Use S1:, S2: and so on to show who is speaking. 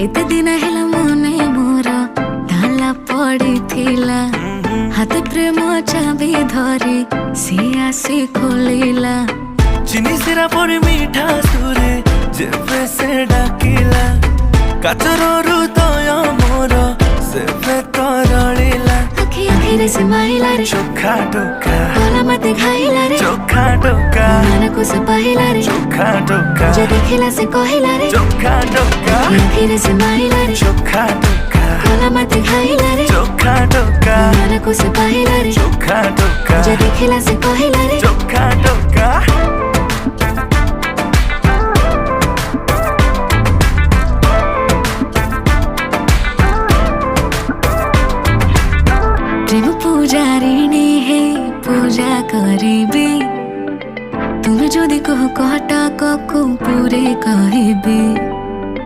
S1: एते दिन हेला मने मोर ताला पड़िथिला हाथ प्रेम चाबी धरी सी आसी खोलिला
S2: चिनी सिरा पर मीठा सुरे जेबे से डाकिला काचर हृदय मोर सेबे तरलिला
S1: आखि आखिरे से माइला रे
S2: चोखा टोका
S1: गला मते खाइला रे
S2: चोखा टोका
S1: मन को से पाहिला रे
S2: चोखा टोका
S1: जे देखिला से कहिला रे
S2: चोखा टोका
S1: आखिरे से माइला रे
S2: चोखा टोका
S1: गला मते खाइला रे
S2: चोखा टोका
S1: मन को से पाहिला रे
S2: चोखा टोका
S1: जे देखिला से कहिला रे
S2: चोखा टोका
S1: प्रेम पूजारिणी है पूजा करिबी तुम जदि कह कहटा कको पूरे कहबी।